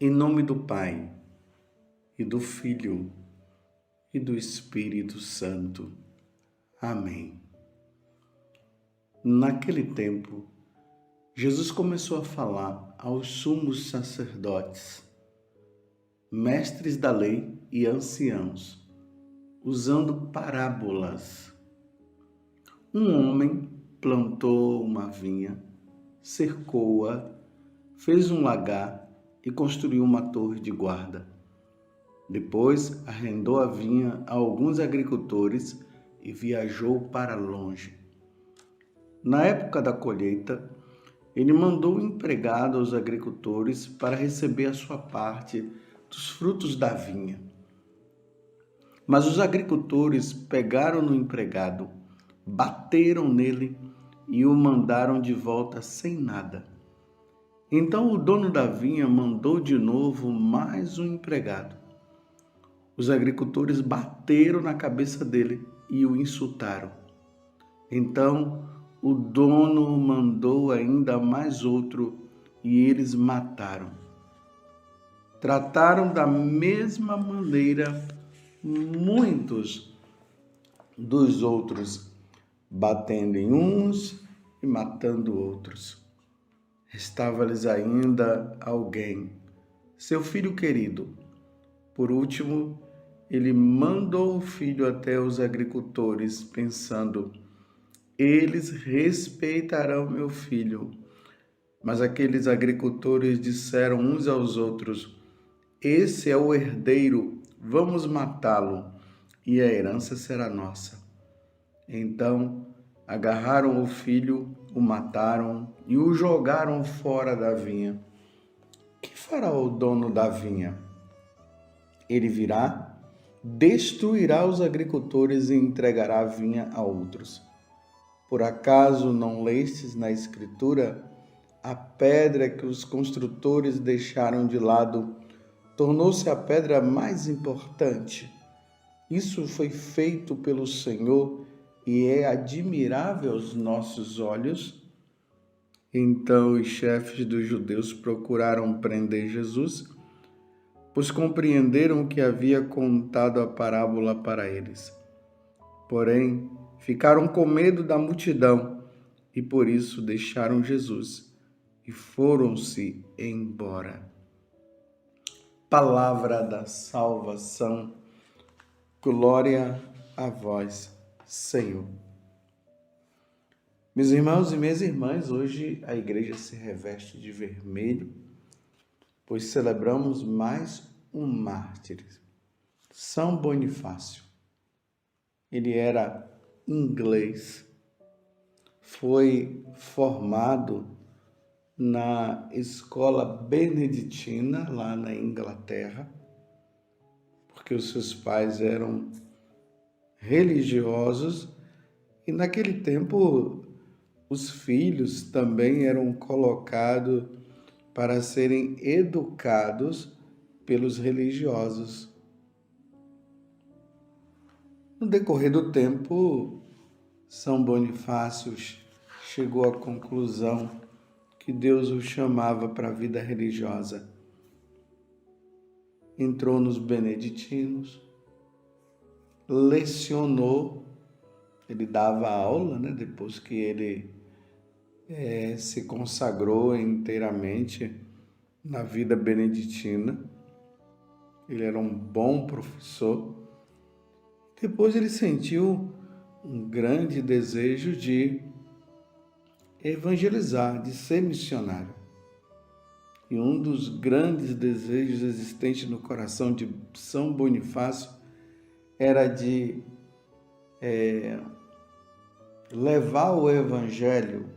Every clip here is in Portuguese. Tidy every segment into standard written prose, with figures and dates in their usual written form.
Em nome do Pai, e do Filho, e do Espírito Santo. Amém. Naquele tempo, Jesus começou a falar aos sumos sacerdotes, mestres da lei e anciãos, usando parábolas. Um homem plantou uma vinha, cercou-a, fez um lagar e construiu uma torre de guarda. Depois arrendou a vinha a alguns agricultores e viajou para longe. Na época da colheita, ele mandou um empregado aos agricultores para receber a sua parte dos frutos da vinha. Mas os agricultores pegaram no empregado, bateram nele e o mandaram de volta sem nada. Então o dono da vinha mandou de novo mais um empregado. Os agricultores bateram na cabeça dele e o insultaram. Então o dono mandou ainda mais outro e eles mataram. Trataram da mesma maneira muitos dos outros, batendo em uns e matando outros. Restava-lhes ainda alguém, seu filho querido. Por último, ele mandou o filho até os agricultores, pensando: eles respeitarão meu filho. Mas aqueles agricultores disseram uns aos outros: esse é o herdeiro, vamos matá-lo, e a herança será nossa. Então agarraram o filho, o mataram e o jogaram fora da vinha. Que fará o dono da vinha? Ele virá, destruirá os agricultores e entregará a vinha a outros. Por acaso não lestes na Escritura: a pedra que os construtores deixaram de lado tornou-se a pedra mais importante? Isso foi feito pelo Senhor e é admirável aos nossos olhos. Então os chefes dos judeus procuraram prender Jesus, pois compreenderam que havia contado a parábola para eles. Porém, ficaram com medo da multidão e por isso deixaram Jesus e foram-se embora. Palavra da salvação. Glória a vós, Senhor. Meus irmãos e minhas irmãs, hoje a igreja se reveste de vermelho, pois celebramos mais um mártir, São Bonifácio. Ele era inglês, foi formado na escola beneditina, lá na Inglaterra, porque os seus pais eram religiosos e naquele tempo os filhos também eram colocados para serem educados pelos religiosos. No decorrer do tempo, São Bonifácio chegou à conclusão que Deus o chamava para a vida religiosa. Entrou nos beneditinos, lecionou, ele dava aula, depois que ele se consagrou inteiramente na vida beneditina. Ele era um bom professor. Depois ele sentiu um grande desejo de evangelizar, de ser missionário. E um dos grandes desejos existentes no coração de São Bonifácio era de levar o evangelho,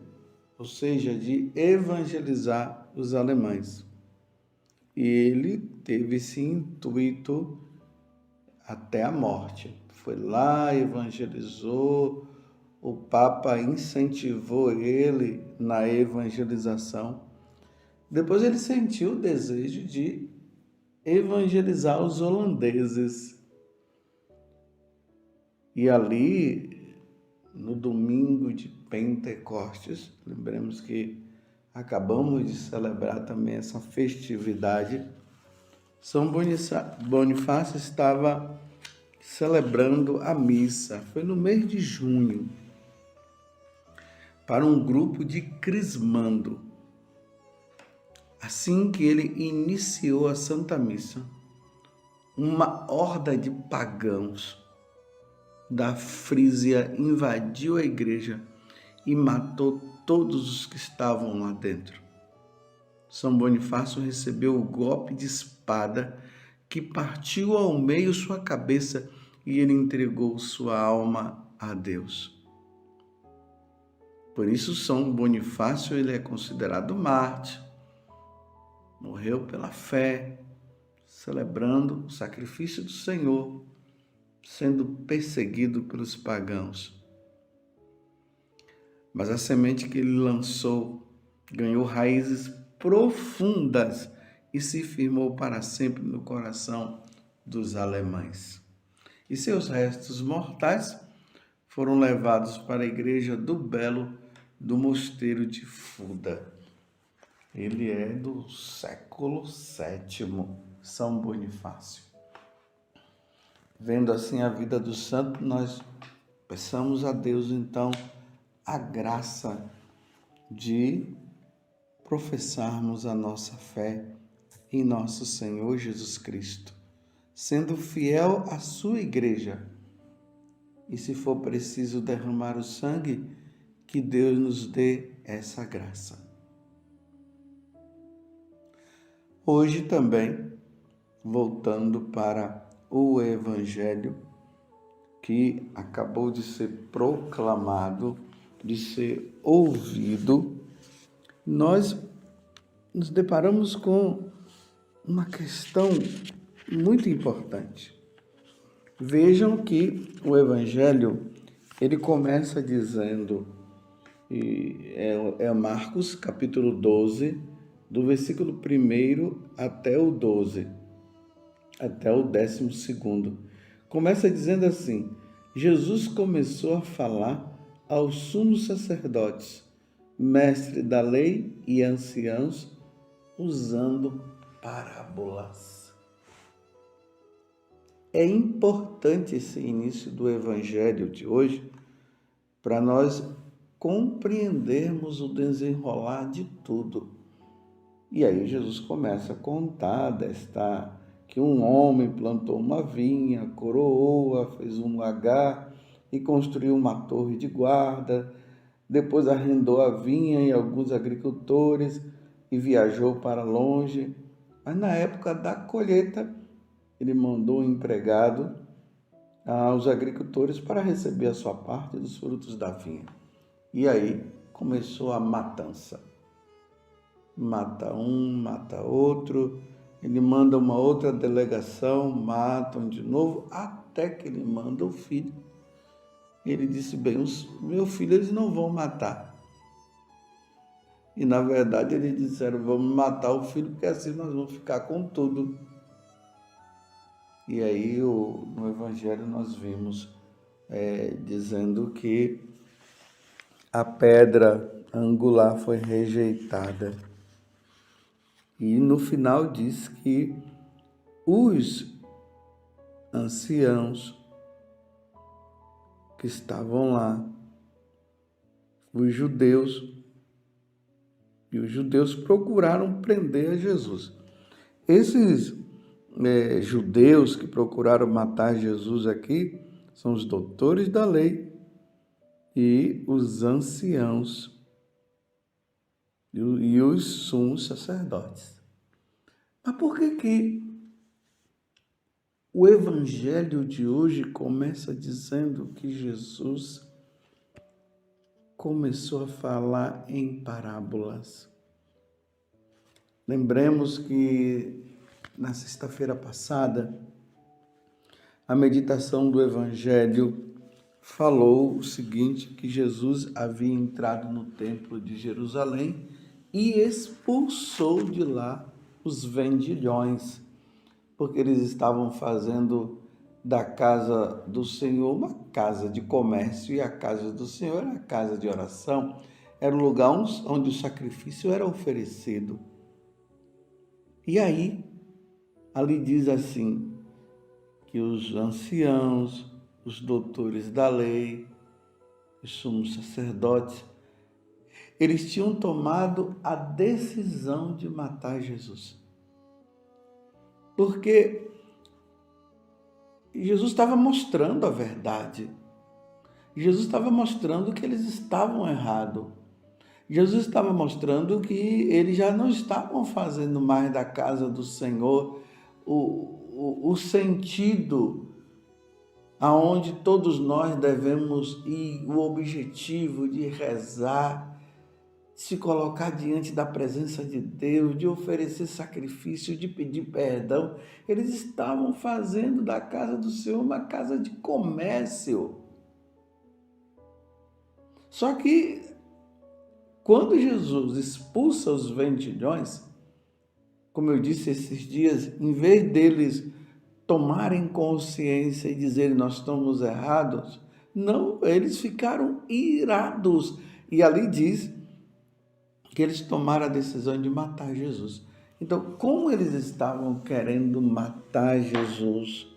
ou seja, de evangelizar os alemães. E ele teve esse intuito até a morte. Foi lá, evangelizou, o Papa incentivou ele na evangelização. Depois ele sentiu o desejo de evangelizar os holandeses. E ali, no domingo de Pentecostes. Lembremos que acabamos de celebrar também essa festividade. São Bonifácio estava celebrando a missa. Foi no mês de junho, para um grupo de crismando. Assim que ele iniciou a Santa Missa, uma horda de pagãos da Frígia invadiu a igreja e matou todos os que estavam lá dentro. São Bonifácio recebeu o golpe de espada que partiu ao meio sua cabeça e ele entregou sua alma a Deus. Por isso, São Bonifácio ele é considerado mártir. Morreu pela fé, celebrando o sacrifício do Senhor, sendo perseguido pelos pagãos. Mas a semente que ele lançou ganhou raízes profundas e se firmou para sempre no coração dos alemães. E seus restos mortais foram levados para a igreja do Belo do mosteiro de Fulda. Ele é do século VII, São Bonifácio. Vendo assim a vida do santo, nós peçamos a Deus, então, a graça de professarmos a nossa fé em nosso Senhor Jesus Cristo, sendo fiel à sua igreja. E se for preciso derramar o sangue, que Deus nos dê essa graça. Hoje também, voltando para o Evangelho que acabou de ser proclamado, de ser ouvido, nós nos deparamos com uma questão muito importante. Vejam que o Evangelho, ele começa dizendo, é Marcos capítulo 12, do versículo 1 até o 12, até o 12º. Começa dizendo assim: Jesus começou a falar aos sumos sacerdotes, mestres da lei e anciãos, usando parábolas. É importante esse início do Evangelho de hoje para nós compreendermos o desenrolar de tudo. E aí Jesus começa a contar que um homem plantou uma vinha, coroou-a, fez um lagar e construiu uma torre de guarda, depois arrendou a vinha e alguns agricultores e viajou para longe. Mas na época da colheita, ele mandou um empregado aos agricultores para receber a sua parte dos frutos da vinha. E aí começou a matança. Mata um, mata outro, ele manda uma outra delegação, matam de novo, até que ele manda o filho. Ele disse, bem, meu filho eles não vão matar. E na verdade eles disseram, vamos matar o filho, porque assim nós vamos ficar com tudo. E aí no Evangelho nós vimos dizendo que a pedra angular foi rejeitada. E no final diz que os anciãos que estavam lá, os judeus procuraram prender a Jesus. Esses judeus que procuraram matar Jesus aqui são os doutores da lei e os anciãos e os sumos sacerdotes. Mas por que o Evangelho de hoje começa dizendo que Jesus começou a falar em parábolas? Lembremos que na sexta-feira passada, a meditação do Evangelho falou o seguinte, que Jesus havia entrado no templo de Jerusalém e expulsou de lá os vendilhões, porque eles estavam fazendo da casa do Senhor uma casa de comércio, e a casa do Senhor era a casa de oração, era o lugar onde o sacrifício era oferecido. E aí, ali diz assim, que os anciãos, os doutores da lei, os sumos sacerdotes, eles tinham tomado a decisão de matar Jesus. Porque Jesus estava mostrando a verdade. Jesus estava mostrando que eles estavam errados. Jesus estava mostrando que eles já não estavam fazendo mais da casa do Senhor o sentido aonde todos nós devemos ir, o objetivo de rezar, de se colocar diante da presença de Deus, de oferecer sacrifício, de pedir perdão. Eles estavam fazendo da casa do Senhor uma casa de comércio. Só que quando Jesus expulsa os vendilhões, como eu disse esses dias, em vez deles tomarem consciência e dizerem nós estamos errados, não, eles ficaram irados. E ali diz que eles tomaram a decisão de matar Jesus. Então, como eles estavam querendo matar Jesus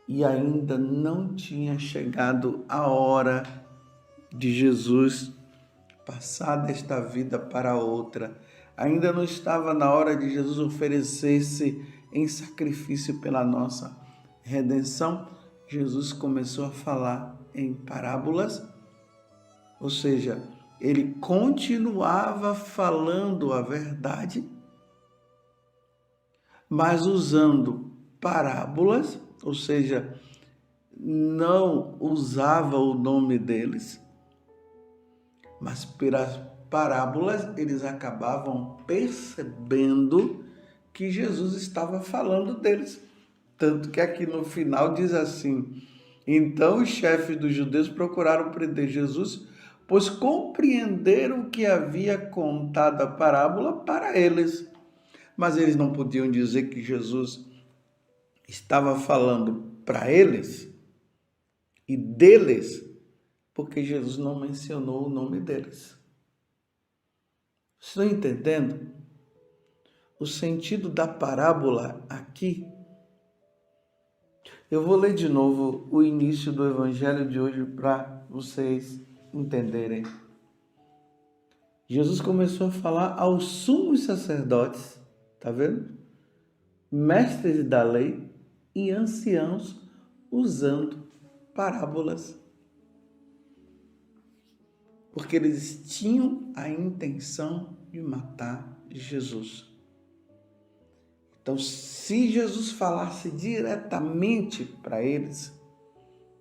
e ainda não tinha chegado a hora de Jesus passar desta vida para outra, ainda não estava na hora de Jesus oferecer-se em sacrifício pela nossa redenção, Jesus começou a falar em parábolas, ou seja, ele continuava falando a verdade, mas usando parábolas, ou seja, não usava o nome deles, mas pelas parábolas eles acabavam percebendo que Jesus estava falando deles. Tanto que aqui no final diz assim: então os chefes dos judeus procuraram prender Jesus, pois compreenderam que havia contado a parábola para eles. Mas eles não podiam dizer que Jesus estava falando para eles e deles, porque Jesus não mencionou o nome deles. Estão entendendo? O sentido da parábola aqui. Eu vou ler de novo o início do evangelho de hoje para vocês entenderem. Jesus começou a falar aos sumos sacerdotes, tá vendo? Mestres da lei e anciãos usando parábolas. Porque eles tinham a intenção de matar Jesus. Então, se Jesus falasse diretamente para eles,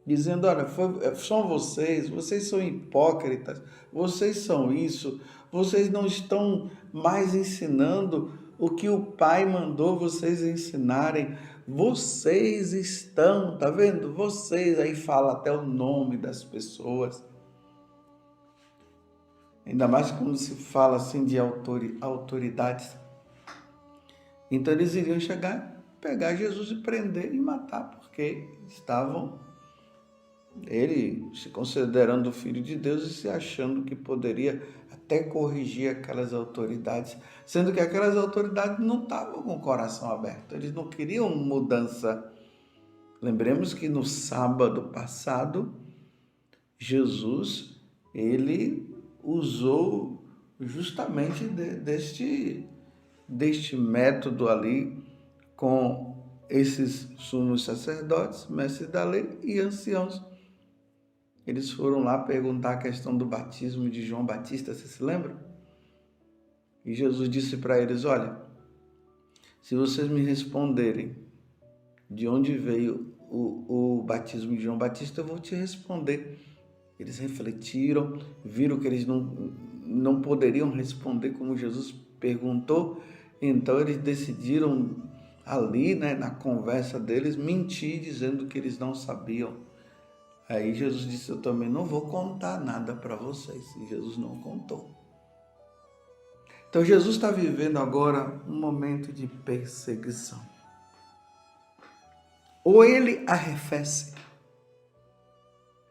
dizendo, olha, são vocês são hipócritas, vocês são isso, vocês não estão mais ensinando o que o Pai mandou vocês ensinarem, vocês estão, tá vendo? Vocês, aí fala até o nome das pessoas. Ainda mais quando se fala assim de autoridades. Então eles iriam chegar, pegar Jesus e prender e matar, porque estavam, ele se considerando filho de Deus e se achando que poderia até corrigir aquelas autoridades, sendo que aquelas autoridades não estavam com o coração aberto, eles não queriam mudança. Lembremos que no sábado passado, Jesus, ele usou justamente deste método ali com esses sumos sacerdotes, mestres da lei e anciãos. Eles foram lá perguntar a questão do batismo de João Batista, você se lembra? E Jesus disse para eles, olha, se vocês me responderem de onde veio o batismo de João Batista, eu vou te responder. Eles refletiram, viram que eles não poderiam responder como Jesus perguntou, então eles decidiram ali, na conversa deles, mentir, dizendo que eles não sabiam. Aí Jesus disse, eu também não vou contar nada para vocês. E Jesus não contou. Então Jesus está vivendo agora um momento de perseguição. Ou ele arrefece,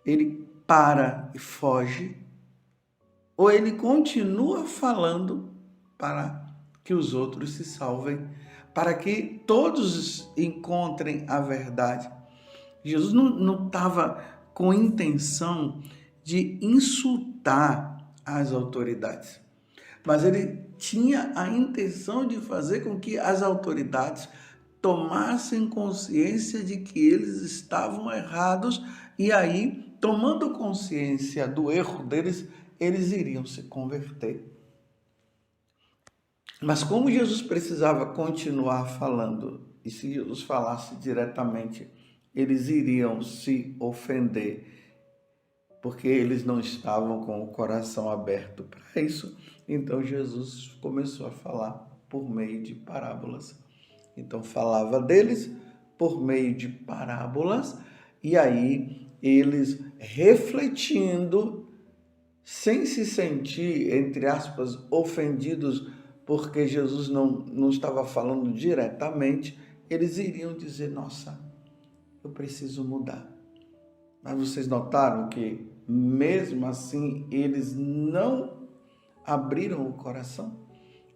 ele para e foge, ou ele continua falando para que os outros se salvem, para que todos encontrem a verdade. Jesus não estava com intenção de insultar as autoridades, mas ele tinha a intenção de fazer com que as autoridades tomassem consciência de que eles estavam errados e aí, tomando consciência do erro deles, eles iriam se converter. Mas como Jesus precisava continuar falando, e se Jesus falasse diretamente, eles iriam se ofender, porque eles não estavam com o coração aberto para isso. Então Jesus começou a falar por meio de parábolas. Então falava deles por meio de parábolas, e aí eles refletindo, sem se sentir, entre aspas, ofendidos, porque Jesus não estava falando diretamente, eles iriam dizer: nossa, eu preciso mudar. Mas vocês notaram que, mesmo assim, eles não abriram o coração?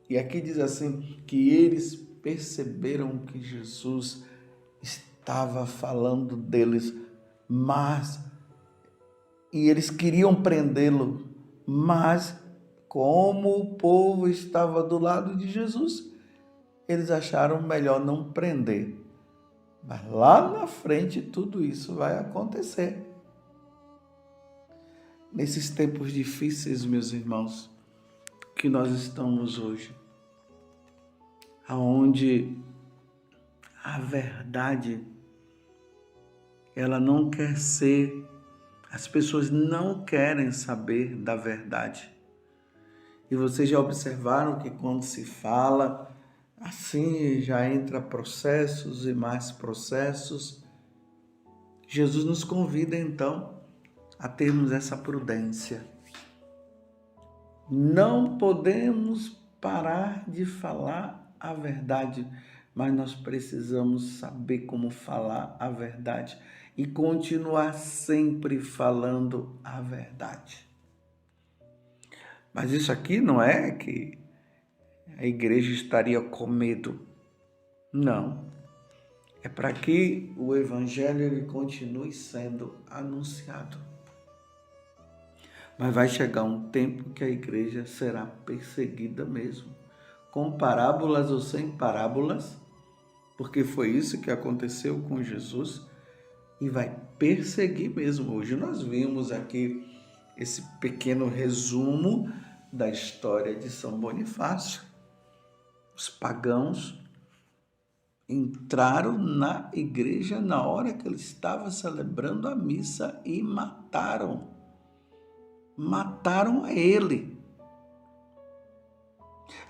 E aqui diz assim, que eles perceberam que Jesus estava falando deles, e eles queriam prendê-lo, mas como o povo estava do lado de Jesus, eles acharam melhor não prender. Mas lá na frente tudo isso vai acontecer. Nesses tempos difíceis, meus irmãos, que nós estamos hoje, aonde a verdade, ela não quer ser, as pessoas não querem saber da verdade. E vocês já observaram que quando se fala, assim já entra processos e mais processos. Jesus nos convida então a termos essa prudência. Não podemos parar de falar a verdade, mas nós precisamos saber como falar a verdade e continuar sempre falando a verdade. Mas isso aqui não é que a igreja estaria com medo. Não. É para que o evangelho ele continue sendo anunciado. Mas vai chegar um tempo que a igreja será perseguida mesmo, com parábolas ou sem parábolas, porque foi isso que aconteceu com Jesus, e vai perseguir mesmo. Hoje nós vimos aqui esse pequeno resumo da história de São Bonifácio. Os pagãos entraram na igreja na hora que ele estava celebrando a missa e mataram ele.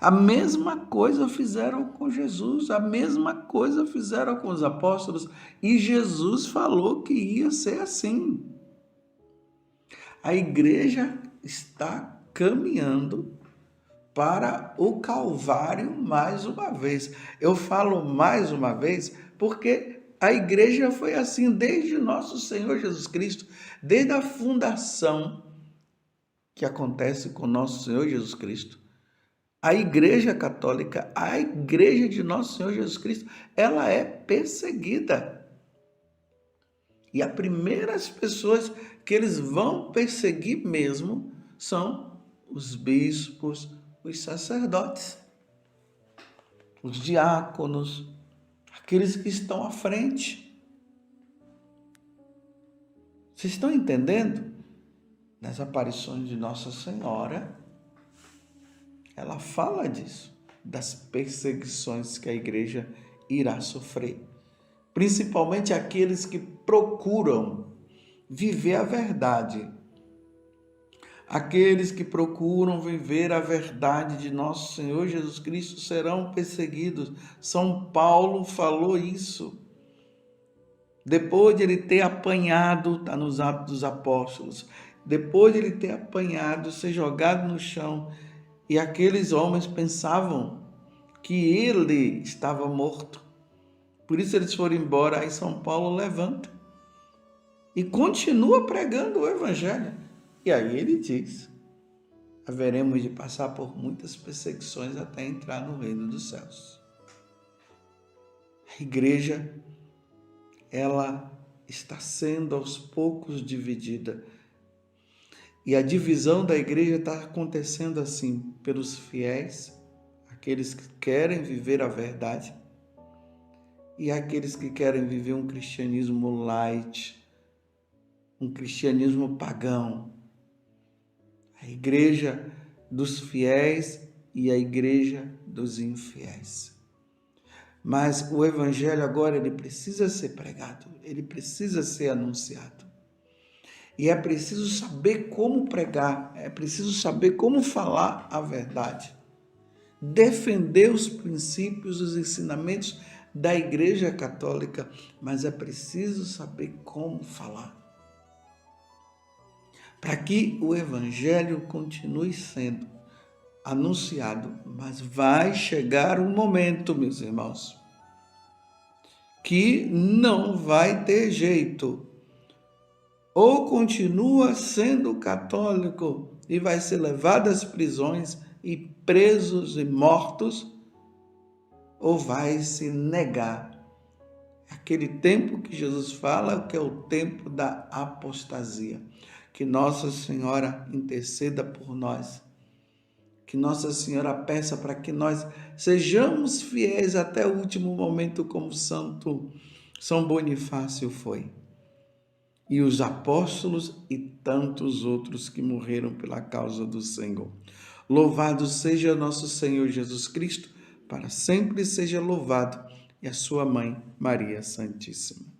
A mesma coisa fizeram com Jesus, a mesma coisa fizeram com os apóstolos, e Jesus falou que ia ser assim. A igreja está caminhando para o Calvário mais uma vez. Eu falo mais uma vez porque a igreja foi assim desde nosso Senhor Jesus Cristo, desde a fundação que acontece com nosso Senhor Jesus Cristo. A igreja católica, a igreja de nosso Senhor Jesus Cristo, ela é perseguida. E as primeiras pessoas que eles vão perseguir mesmo são os bispos, os sacerdotes, os diáconos, aqueles que estão à frente. Vocês estão entendendo? Nas aparições de Nossa Senhora, ela fala disso, das perseguições que a igreja irá sofrer. Principalmente aqueles que procuram viver a verdade. Aqueles que procuram viver a verdade de nosso Senhor Jesus Cristo serão perseguidos. São Paulo falou isso. Depois de ele ter apanhado, está nos Atos dos Apóstolos, depois de ele ter apanhado, ser jogado no chão, e aqueles homens pensavam que ele estava morto. Por isso eles foram embora. Aí São Paulo levanta e continua pregando o evangelho. E aí ele diz: haveremos de passar por muitas perseguições até entrar no reino dos céus. A igreja, ela está sendo aos poucos dividida. E a divisão da igreja está acontecendo assim, pelos fiéis, aqueles que querem viver a verdade, e aqueles que querem viver um cristianismo light, um cristianismo pagão. A igreja dos fiéis e a igreja dos infiéis. Mas o evangelho agora, ele precisa ser pregado, ele precisa ser anunciado. E é preciso saber como pregar, é preciso saber como falar a verdade. Defender os princípios, os ensinamentos da Igreja Católica, mas é preciso saber como falar. Para que o evangelho continue sendo anunciado, mas vai chegar um momento, meus irmãos, que não vai ter jeito. Ou continua sendo católico e vai ser levado às prisões e presos e mortos, ou vai se negar. Aquele tempo que Jesus fala, que é o tempo da apostasia. Que Nossa Senhora interceda por nós. Que Nossa Senhora peça para que nós sejamos fiéis até o último momento, como Santo São Bonifácio foi. E os apóstolos e tantos outros que morreram pela causa do Senhor. Louvado seja nosso Senhor Jesus Cristo, para sempre seja louvado, e a sua mãe, Maria Santíssima.